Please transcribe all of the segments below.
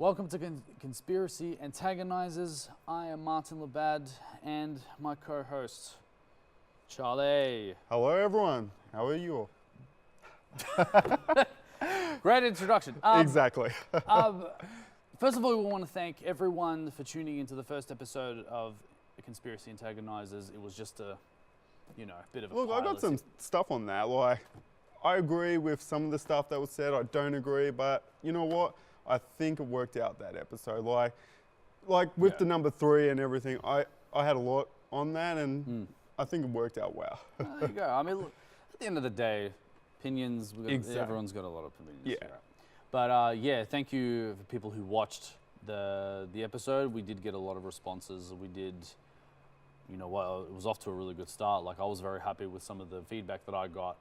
Welcome to Conspiracy Antagonisers. I am Martin Labad and my co-host, Charlie. Hello everyone, how are you all? Great introduction. Exactly. First of all, we want to thank everyone for tuning into the first episode of Conspiracy Antagonisers. It was just a bit of a Look, I got some stuff on that. Like, I agree with some of the stuff that was said. I don't agree, but you know what? I think it worked out that episode. Like with the number 3 and everything, I had a lot on that, and I think it worked out well. There you go. I mean, look, at the end of the day, opinions. Exactly. Everyone's got a lot of opinions. Yeah. Right? But yeah, thank you for people who watched the episode. We did get a lot of responses. We did. It was off to a really good start. Like, I was very happy with some of the feedback that I got,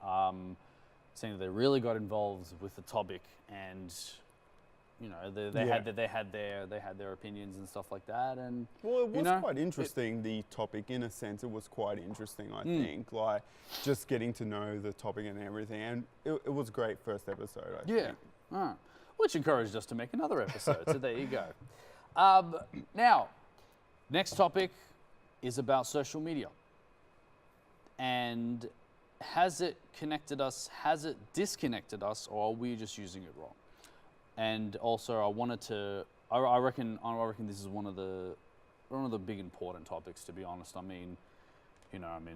saying that they really got involved with the topic, and they had their opinions and stuff like that. And well, it was quite interesting. The topic, in a sense, it was quite interesting. I think, like, just getting to know the topic and everything, and it was a great first episode. I think. Which encouraged us to make another episode. So there you go. Now, next topic is about social media. And has it connected us? Has it disconnected us? Or are we just using it wrong? And also, I reckon this is one of the big important topics, to be honest. I mean,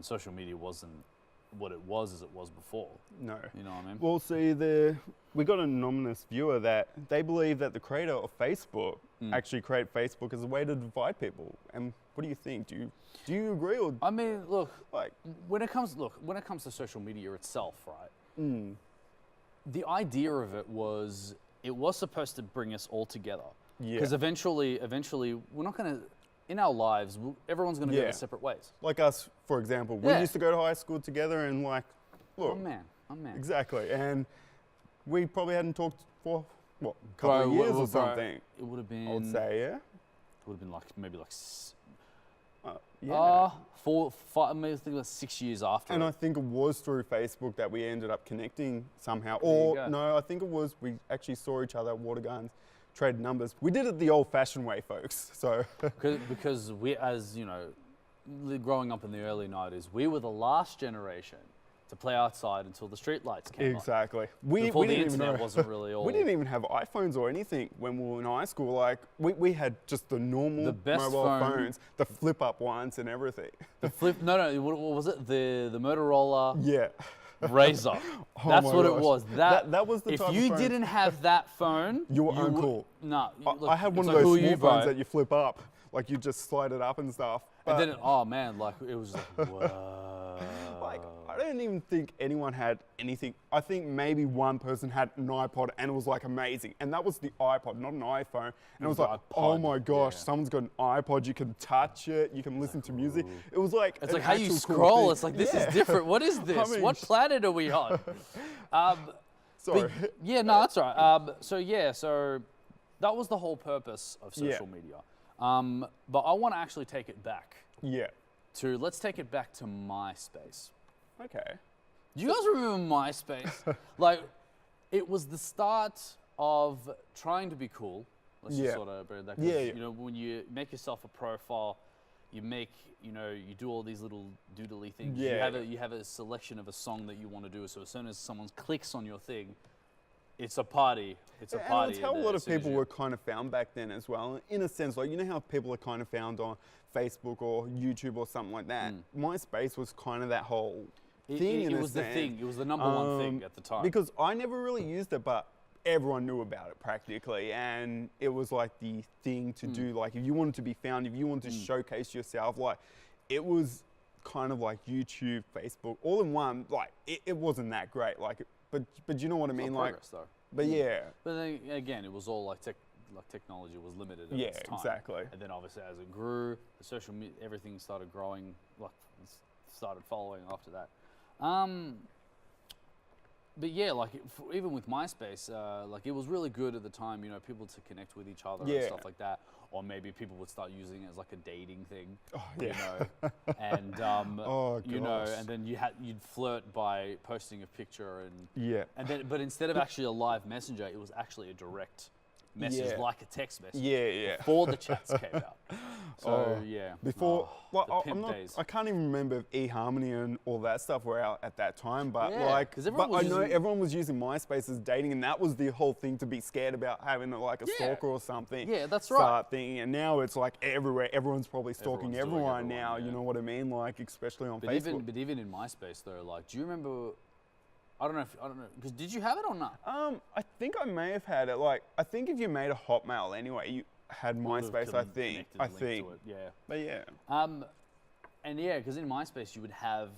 social media wasn't what it was as it was before. No. You know what I mean? Well, see, we got an anonymous viewer that they believe that the creator of Facebook actually created Facebook as a way to divide people. And what do you think? Do you agree, or? I mean, look, when it comes to social media itself, right? The idea of it was supposed to bring us all together. Yeah. Because eventually, we're not going to. In our lives, everyone's going to go their separate ways. Like us, for example. We used to go to high school together and look. I'm man. Exactly. And we probably hadn't talked for, a couple of years or something. It would have been. I would say, yeah. It would have been maybe 4, 5, maybe I think about 6 years after. And I think it was through Facebook that we ended up connecting somehow. Or, no, I think it was we actually saw each other at Water Guns. Trade numbers. We did it the old-fashioned way, folks. So because we, as growing up in the early 90s, we were the last generation to play outside until the street lights came on. Exactly. Before the internet wasn't really all. We didn't even have iPhones or anything when we were in high school. Like, we had just the normal mobile phones, the flip-up ones and everything. The flip? No. What was it? The Motorola. Yeah. Razor. That's what it was. That was the if type you of phone. didn't have that phone, you were uncool. No. I had one of those small phones that you flip up, like you just slide it up and stuff. And then, it was like, whoa. Like, I don't even think anyone had anything. I think maybe one person had an iPod and it was like amazing. And that was the iPod, not an iPhone. And it was like, oh my gosh, someone's got an iPod. You can touch it. You can listen to music. It was like, it's like how you scroll. It's like, this is different. What is this? What planet are we on? Sorry. That's right. So that was the whole purpose of social media. But I want to actually take it back. Yeah. Let's take it back to MySpace. Okay. Do you guys remember MySpace? Like, it was the start of trying to be cool. Let's just sort of bring that. When you make yourself a profile, you do all these little doodly things. Yeah. You have a selection of a song that you want to do. So as soon as someone clicks on your thing, it's a party. It's a party. And that's how a lot of people were kind of found back then as well. In a sense, like, you know how people are kind of found on Facebook or YouTube or something like that. MySpace was kind of that whole thing. It was the thing. It was the number one thing at the time. Because I never really used it, but everyone knew about it practically, and it was like the thing to do. Like, if you wanted to be found, if you wanted to showcase yourself, like, it was kind of like YouTube, Facebook, all in one. Like, it wasn't that great. Like, but you know what I mean? Like, though. But yeah. But then again, it was all like technology was limited at its time. Yeah, exactly. And then obviously as it grew, the social media, everything started growing, started following after that. But yeah, even with MySpace, it was really good at the time, people to connect with each other and stuff like that. Or maybe people would start using it as like a dating thing. Oh, yeah. And and then you'd flirt by posting a picture but instead of actually a live messenger, it was actually a direct messages Yeah. like a text message. Yeah. Before the chats came out. So Oh, yeah. Before, the pimp I'm not, days. I can't even remember if eHarmony and all that stuff were out at that time, but Yeah, like, 'cause everyone but I was know using- everyone was using MySpace as dating, and that was the whole thing, to be scared about having like a Yeah. stalker or something. Yeah, that's right. Start thing, and now it's like everywhere. Everyone's probably stalking Everyone's doing everyone now. everyone, You yeah. know what I mean? Like, especially on But Facebook. even in MySpace though, like, do you remember? I don't know, because did you have it or not? I think I may have had it. Like, I think if you made a Hotmail anyway, you had Would've MySpace. I think. connected I linked to think. it, yeah. But yeah. And yeah, because in MySpace you would have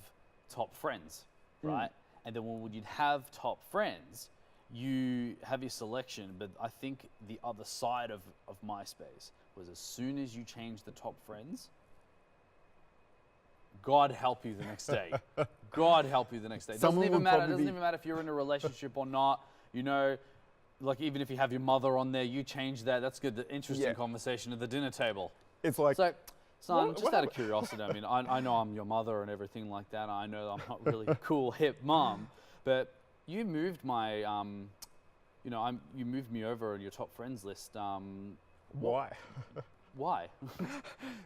top friends, right? And then when you'd have top friends, you have your selection. But I think the other side of MySpace was, as soon as you changed the top friends, God help you the next day. God help you the next day. It doesn't Someone even would matter. It probably doesn't be- even matter if you're in a relationship or not. You know, like even if you have your mother on there, you change that. That's good. The interesting Yeah. conversation at the dinner table. It's like. So, son, What- just what out of hap- curiosity, I mean, I know I'm your mother and everything like that. I know I'm not really a cool, hip mom, but you moved my, you moved me over on your top friends list. Why? Why?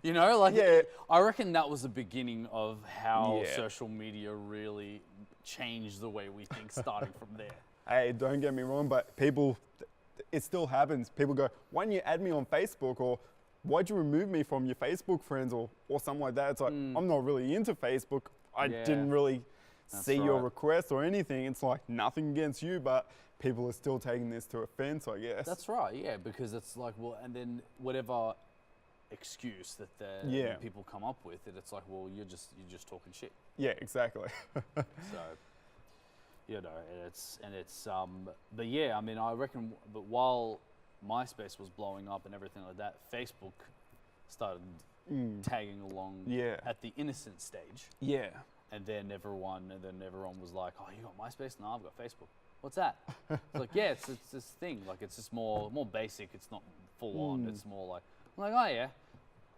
You know, like, Yeah. I reckon that was the beginning of how Yeah. social media really changed the way we think, starting from there. Hey, don't get me wrong, but people, it still happens. People go, why didn't you add me on Facebook? Or why'd you remove me from your Facebook friends? Or something like that. It's like, I'm not really into Facebook. I Yeah. didn't really That's see your right. request or anything. It's like nothing against you, but people are still taking this to offense, I guess. That's right, yeah, because it's like, well, and then whatever excuse that the Yeah. people come up with, it's like, well, you're just talking shit. Yeah, exactly. So, you know, but yeah, I mean, I reckon, but while MySpace was blowing up and everything like that, Facebook started tagging along Yeah. at the innocent stage, Yeah. and then everyone was like, oh, you got MySpace? No, I've got Facebook. What's that? It's like, yeah, it's this thing. Like, it's just more basic. It's not full on. It's more like, I'm like, oh yeah.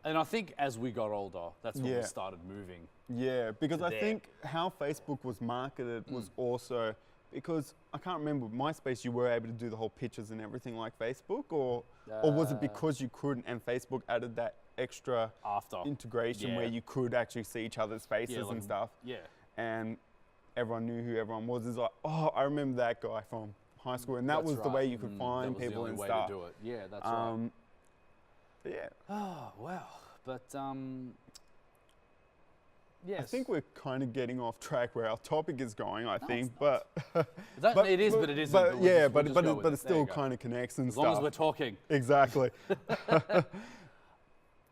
And I think as we got older, that's when we Yeah. started moving. Yeah, because I there. think how Facebook was marketed was also because I can't remember MySpace. You were able to do the whole pictures and everything like Facebook, or was it because you couldn't and Facebook added that extra After. integration Yeah. where you could actually see each other's faces like, and stuff, Yeah. and everyone knew who everyone was. It's like, oh, I remember that guy from high school, and that That's was the right. way you could That find was the people only and way stuff. to do it. Yeah, that's right. But yeah, Oh, wow. But, yes. I think we're kind of getting off track where our topic is going. I think, it's but it is, but it isn't. But we'll yeah, just- we'll just go but with it There still you go. kind of connects and As stuff. long as we're talking. Exactly.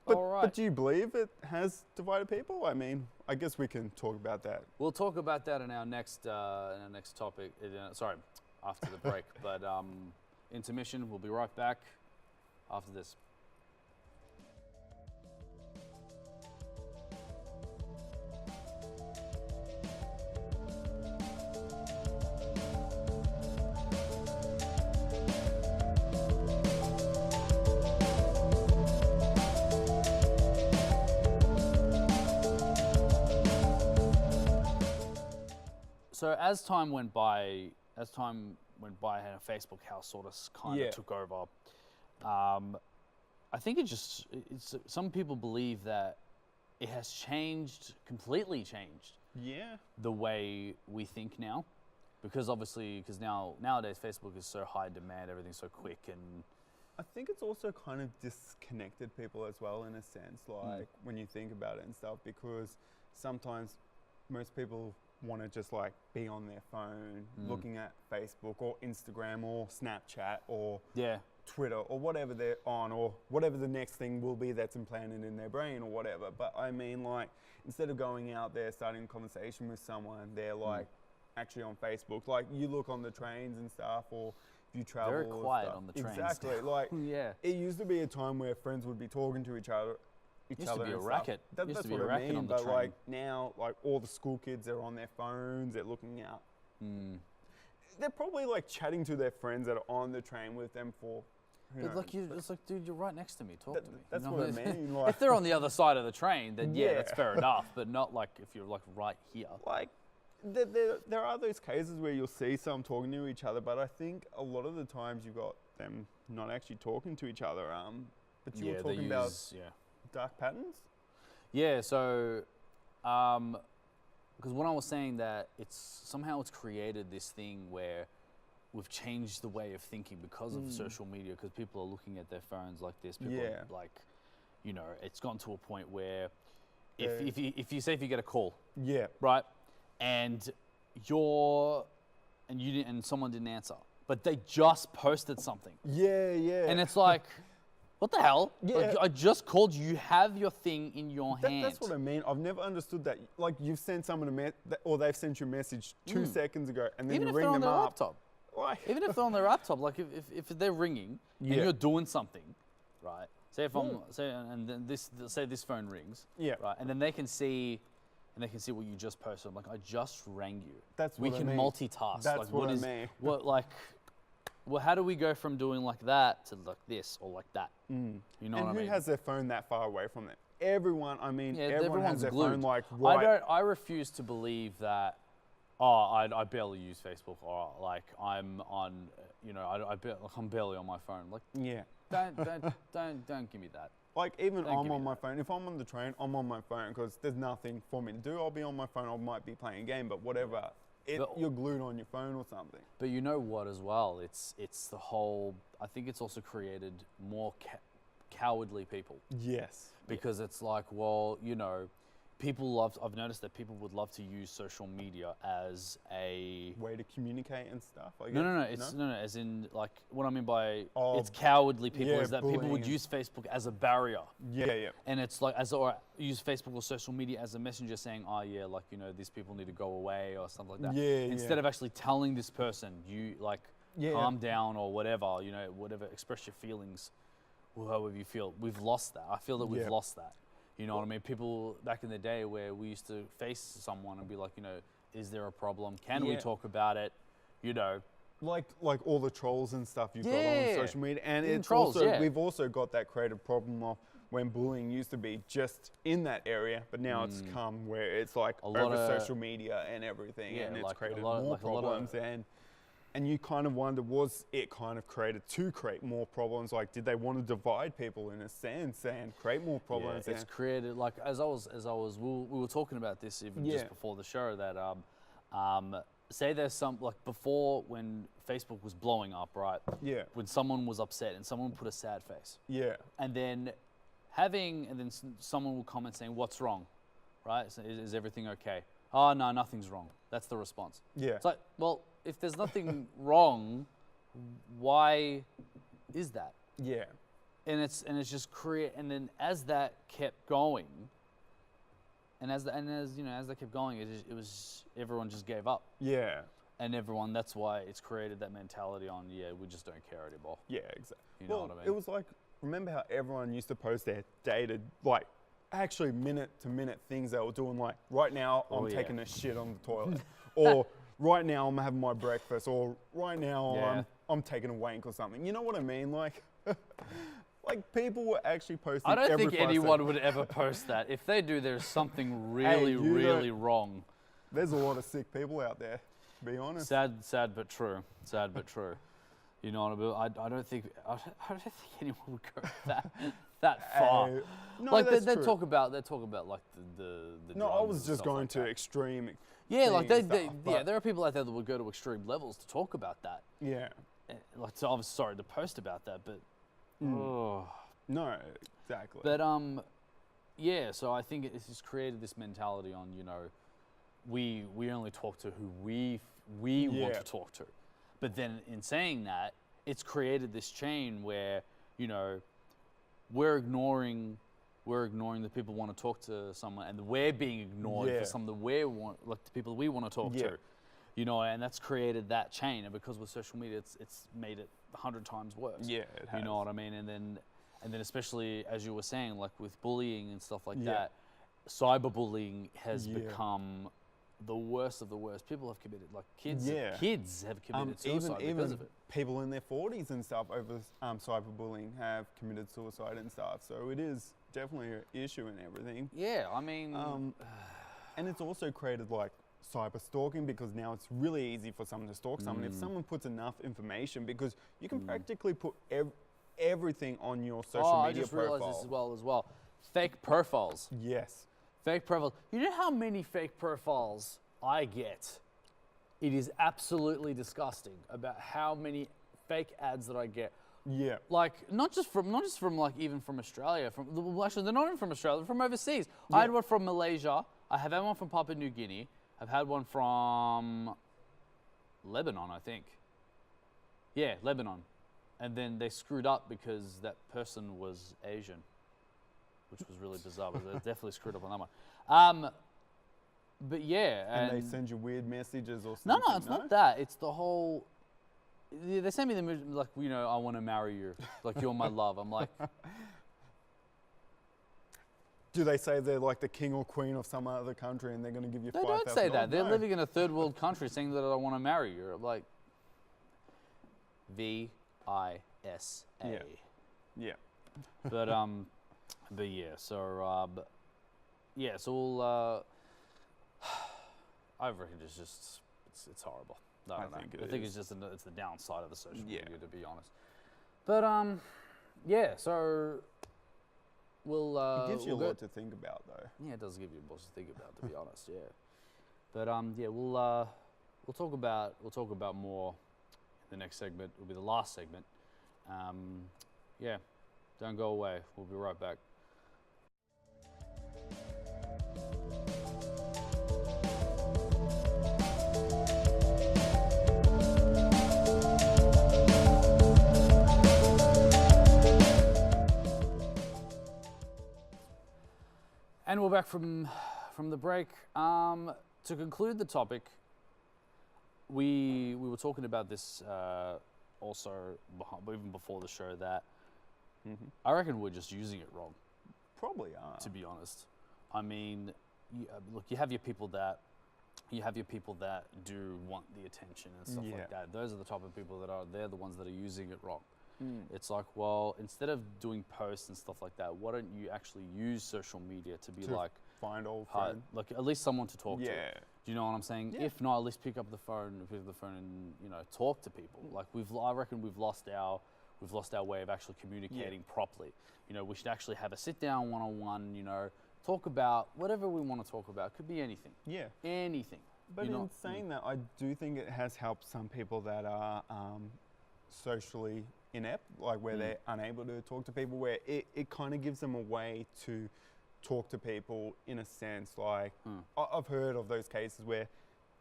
All right. But do you believe it has divided people? I mean, I guess we can talk about that. We'll talk about that in our next topic. Sorry, after the break. But intermission. We'll be right back after this. So as time went by, and Facebook house sort of kind of Yeah. took over, I think it's some people believe that it has completely changed Yeah. the way we think now, because nowadays Facebook is so high demand, everything's so quick, and I think it's also kind of disconnected people as well in a sense, like when you think about it and stuff, because sometimes most people want to just like be on their phone looking at Facebook or Instagram or Snapchat or yeah, Twitter or whatever they're on, or whatever the next thing will be that's implanted in their brain or whatever. But I mean, like, instead of going out there starting a conversation with someone, they're like actually on Facebook. Like, you look on the trains and stuff, or if you travel. very or quiet stuff. on the trains. Exactly. Like, yeah. it used to be a time where friends would be talking to each other. Used to be a and stuff. racket. Used That's to be what a I racket mean. on the But train. like now, like all the school kids are on their phones. They're looking out. They're probably like chatting to their friends that are on the train with them for. who But knows. it's like, dude, you're right next to me. Talk to me. That's You know what I what mean. Like, If they're on the other side of the train, then yeah, Yeah. that's fair enough. But not like if you're like right here. like there are those cases where you'll see some talking to each other, but I think a lot of the times you've got them not actually talking to each other. But you Yeah, were they talking about use, dark patterns. Yeah, so because when I was saying that it's created this thing where we've changed the way of thinking because of social media, because people are looking at their phones like this. People are like, you know, it's gotten to a point where if you get a call, Yeah. right, and someone didn't answer, but they just posted something, Yeah, yeah. and it's like, what the hell? Yeah. Like, I just called you. You have your thing in your hand. That's what I mean. I've never understood that. Like, you've sent someone or they've sent you a message 2 seconds ago, and then Even you if ring they're on them their up. laptop. Like, Even if they're on their laptop, like if they're ringing and you're doing something, right? Say if I'm and then this phone rings, Yeah. right, and then they can see what you just posted. I'm like, I just rang you. That's we what I can mean. multitask. That's like, what I mean. Well, how do we go from doing like that to like this or like that? You know And what I who mean? has their phone that far away from them? Everyone. I mean, Yeah, everyone has everyone's their glued. phone like right. I refuse to believe that. Oh, I barely use Facebook, or like I'm on, you know, I'm barely on my phone. Like, Yeah. don't give me that. Like, even Don't I'm give me on my that. phone. If I'm on the train, I'm on my phone because there's nothing for me to do. I'll be on my phone. I might be playing a game, but whatever. You're glued on your phone or something. But you know what as well? It's the whole. I think it's also created more cowardly people, Yes. because it's like, well, you know, people love. I've noticed that people would love to use social media as a. Way to communicate and stuff. I guess. No. It's no. As in, like, what I mean by Oh, it's cowardly people yeah, is that people bullying would and- use Facebook as a barrier. Yeah. And it's like, or use Facebook or social media as a messenger saying, oh yeah, like, you know, these people need to go away or something like that. Yeah, Instead yeah. of actually telling this person, you like, Yeah. calm down or whatever, you know, whatever, express your feelings, or however you feel. We've lost that. I feel that we've Yeah. lost that. You know what I mean? People back in the day where we used to face someone and be like, you know, is there a problem? Can we Yeah. talk about it? You know, Like all the trolls and stuff you've got Yeah. on social media, and Even it's trolls, also yeah. we've also got that creative problem of when bullying used to be just in that area, but now it's come where it's like A lot over of- social media and everything, Yeah, and it's like a created lot- more like a lot of- problems. And you kind of wonder, was it kind of created to create more problems? Like, did they want to divide people in a sense and create more problems? yeah, it's created, like, as I was, we were talking about this even Yeah. just before the show, that say there's some, like, before when Facebook was blowing up, right? Yeah. When someone was upset and someone put a sad face, Yeah. and then someone will comment saying, "What's wrong?" Right? So is everything okay? Oh no, nothing's wrong. That's the response. Yeah. It's like, well, if there's nothing wrong, why is that? Yeah. And it's just and then as that kept going, and as you know, as that kept going, it was everyone just gave up, Yeah. and that's why it's created that mentality on, yeah, we just don't care anymore. Yeah, exactly. You know Well, what I mean? it was like, remember how everyone used to post their dated, like, actually minute to minute things they were doing, like, right now I'm Oh, yeah. taking a shit on the toilet, or right now I'm having my breakfast, or right now Yeah. I'm taking a wank or something. You know what I mean? Like, like people were actually posting. I don't every think 5 anyone seconds. would ever post that. If they do, there's something really, you really don't- wrong. There's a lot of sick people out there, to be honest. Sad but true. Sad but true. You know what I mean? I don't think anyone would go that far. No, like that's they true. talk about like the No, I drugs was and just stuff going like to that. extreme. Yeah, like things they and stuff, yeah, but- there are people out there that would go to extreme levels to talk about that. Yeah. Like, so I was sorry to post about that, but oh. No, exactly. But yeah. So I think it's just created this mentality on, you know, we only talk to who we want Yeah. to talk to, but then in saying that, it's created this chain where, you know, we're ignoring the people who want to talk to someone, and we're being ignored Yeah. for some of the the people we want to talk Yeah. to, you know, and that's created that chain. And because with social media, it's made it 100 times worse. Yeah, it has. You know what I mean? And then especially as you were saying, like with bullying and stuff like Yeah. that, cyberbullying has Yeah. become the worst of the worst. People have committed, like kids Yeah. have committed suicide because even of it. people in their 40s and stuff over cyberbullying have committed suicide and stuff. So it is definitely an issue and everything. Yeah, I mean, And it's also created like cyber stalking, because now it's really easy for someone to stalk someone if someone puts enough information, because you can practically put everything on your social media I just profile. realized this as well. Fake profiles. Yes. Fake profiles. You know how many fake profiles I get? It is absolutely disgusting about how many fake ads that I get. Yeah. Like not just from like even from Australia. Actually, they're not even from Australia. They're from overseas. I had one from Malaysia. I have had one from Papua New Guinea. I've had one from Lebanon, I think. Yeah, Lebanon. And then they screwed up because that person was Asian, which was really bizarre. But they definitely screwed up on that one. But yeah, And they send you weird messages or something. No, it's not that. It's the whole. They send me the like, you know, I want to marry you, like you're my love. I'm like, do they say they're like the king or queen of some other country and they're going to give you they $5,000? don't say that. They're No. living in a third world country saying that I want to marry you. I'm like, VISA. Yeah. But yeah. So yeah. So we'll. I reckon it's horrible. I don't know. I think it's just it's the downside of the social media, to be honest. But yeah. So we'll. It gives you we'll a lot to think about, though. Yeah, it does give you a lot to think about, to be honest. Yeah. But yeah, we'll talk about more in the next segment. It'll be the last segment. Yeah. Don't go away. We'll be right back. And we're back from the break. To conclude the topic, we were talking about this also even before the show that I reckon we're just using it wrong. Probably are. To be honest, I mean, look, you have your people that do want the attention and stuff like that. Those are the type of people they're the ones that are using it wrong. It's like, well, instead of doing posts and stuff like that, why don't you actually use social media to be like find old friend, like at least someone to talk to. Yeah. Do you know what I'm saying? Yeah. If not, at least pick up the phone and you know talk to people. Like I reckon we've lost our way of actually communicating properly. You know, we should actually have a sit down one-on-one. You know, talk about whatever we want to talk about. It could be anything. Yeah. Anything. But in saying that, I do think it has helped some people that are socially inept, like where they're unable to talk to people, where it kind of gives them a way to talk to people in a sense. Like I've heard of those cases where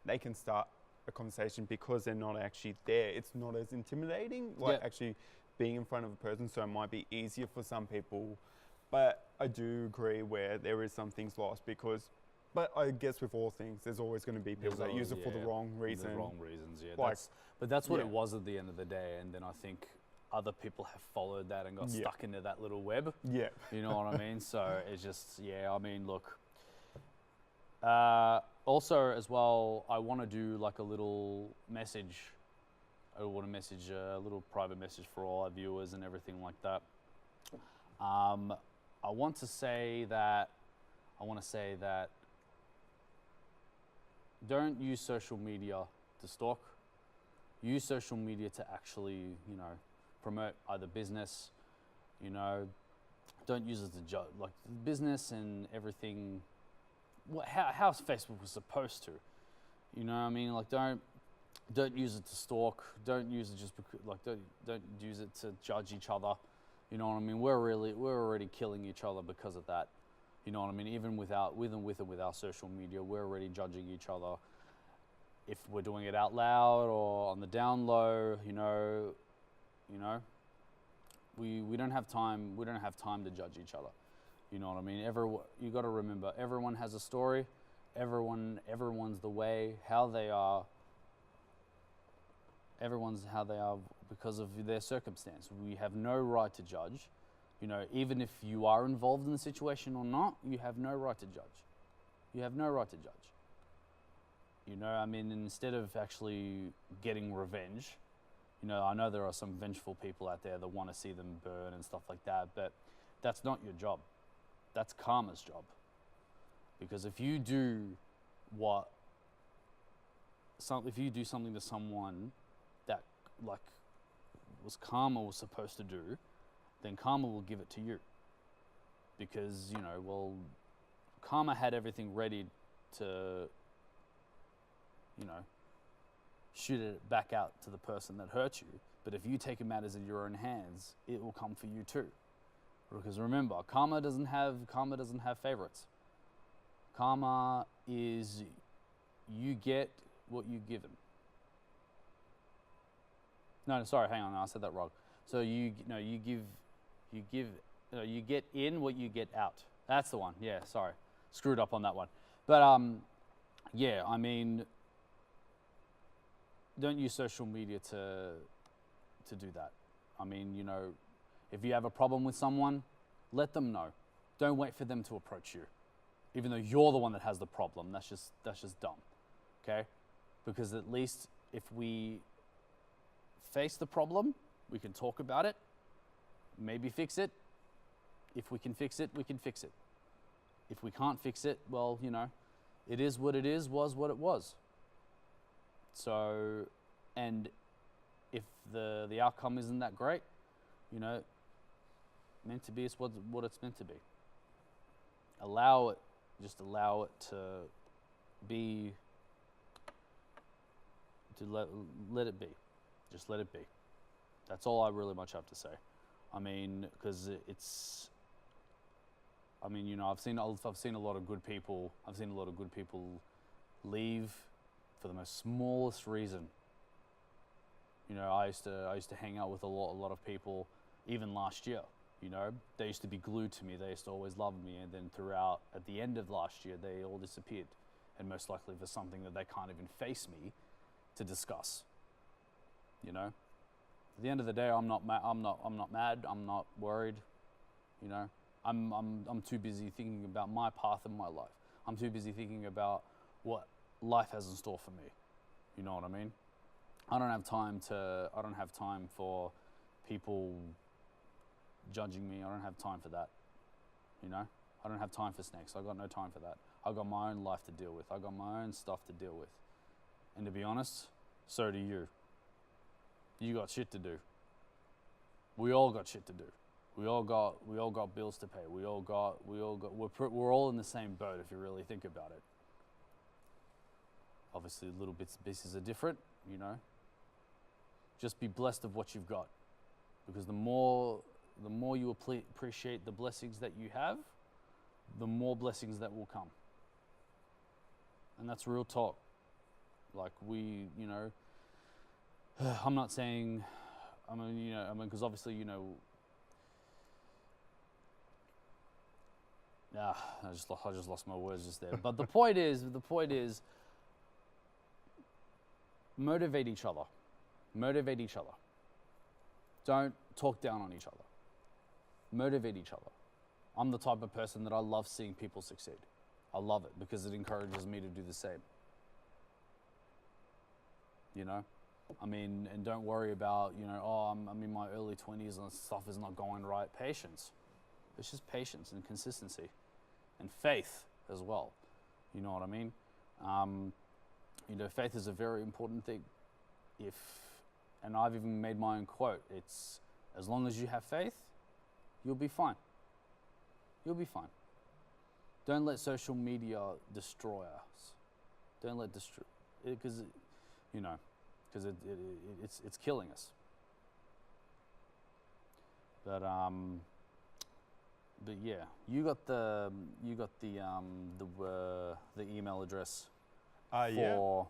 they can start a conversation because they're not actually there. It's not as intimidating, like actually being in front of a person, so it might be easier for some people. But I do agree where there is some things lost but I guess with all things, there's always going to be people that use it for the wrong reason. The wrong reasons, yeah. Like, but that's what it was at the end of the day, and then I think other people have followed that and got stuck into that little web. Yeah. You know what I mean? So it's just, I mean, look. Also, as well, I want to do like a little message. I want to message a little private message for all our viewers and everything like that. I want to say that don't use social media to stalk. Use social media to actually, you know, promote either business, you know. Don't use it to judge, like business and everything. How Facebook was supposed to, you know what I mean? Like don't use it to stalk. Don't use it just because, like don't use it to judge each other. You know what I mean? We're already killing each other because of that. You know what I mean? Even with our social media, we're already judging each other. If we're doing it out loud or on the down low, you know, we don't have time. We don't have time to judge each other. You know what I mean? You got to remember, everyone has a story. Everyone's the way how they are. Everyone's how they are because of their circumstance. We have no right to judge. You know, even if you are involved in the situation or not, you have no right to judge. You have no right to judge. You know, I mean, instead of actually getting revenge, you know, I know there are some vengeful people out there that want to see them burn and stuff like that, but that's not your job. That's karma's job. Because if you do what if you do something to someone that like was karma was supposed to do, then karma will give it to you. Because, you know, well, karma had everything ready to, you know, shoot it back out to the person that hurt you. But if you take matters in your own hands, it will come for you too. Because remember, karma doesn't have favorites. Karma is you get what you given. No, sorry, hang on, I said that wrong. So you get in what you get out. That's the one. Yeah, sorry, screwed up on that one. But yeah, I mean, don't use social media to do that. I mean, you know, if you have a problem with someone, let them know. Don't wait for them to approach you, even though you're the one that has the problem. That's just dumb. Okay, because at least if we face the problem, we can talk about it, maybe fix it. If we can fix it, we can fix it. If we can't fix it, well, you know, it is what it is, was what it was. So, and if the outcome isn't that great, you know, meant to be is what it's meant to be. Allow it, just allow it to be, to let it be. Just let it be. That's all I really much have to say. I mean, because it's, I mean, you know, I've seen a lot of good people. I've seen a lot of good people leave for the most smallest reason. You know, I used to hang out with a lot of people, even last year. You know, they used to be glued to me. They used to always love me, and then at the end of last year, they all disappeared, and most likely for something that they can't even face me to discuss. You know, at the end of the day, I'm not mad. I'm not worried. You know, I'm too busy thinking about my path in my life. I'm too busy thinking about what life has in store for me. You know what I mean? I don't have time for people judging me. I don't have time for that. You know, I don't have time for snakes. I got no time for that. I got my own life to deal with. I got my own stuff to deal with. And to be honest, so do you. You got shit to do. We all got shit to do. We all got bills to pay. We're all in the same boat if you really think about it. Obviously, little bits and pieces are different, you know. Just be blessed of what you've got, because the more you appreciate the blessings that you have, the more blessings that will come. And that's real talk. Like you know, I'm not saying, because obviously, you know, I just lost my words just there. But the point is, motivate each other. Motivate each other. Don't talk down on each other. Motivate each other. I'm the type of person that I love seeing people succeed. I love it because it encourages me to do the same. You know? I mean, and don't worry about, you know, oh, I'm in my early 20s and stuff is not going right. Patience. It's just patience and consistency. And faith as well. You know what I mean? You know, faith is a very important thing. And I've even made my own quote. It's, as long as you have faith, you'll be fine. You'll be fine. Don't let social media destroy us. Don't let because you know, because it's killing us. But yeah, you got the email address. For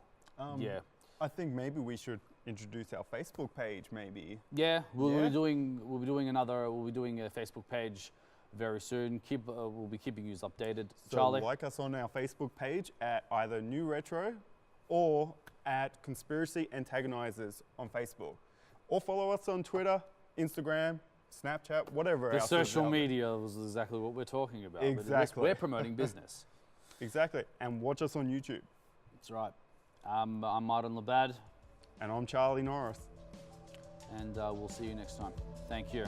yeah. I think maybe we should introduce our Facebook page. Maybe. Yeah, we'll be doing a Facebook page very soon. We'll be keeping you updated. So Charlie, like us on our Facebook page at either New Retro or at Conspiracy Antagonisers on Facebook, or follow us on Twitter, Instagram, Snapchat, whatever. The social media was exactly what we're talking about. Exactly. We're promoting business. Exactly, and watch us on YouTube. That's right. I'm Martin Labad. And I'm Charlie Norris. And we'll see you next time. Thank you.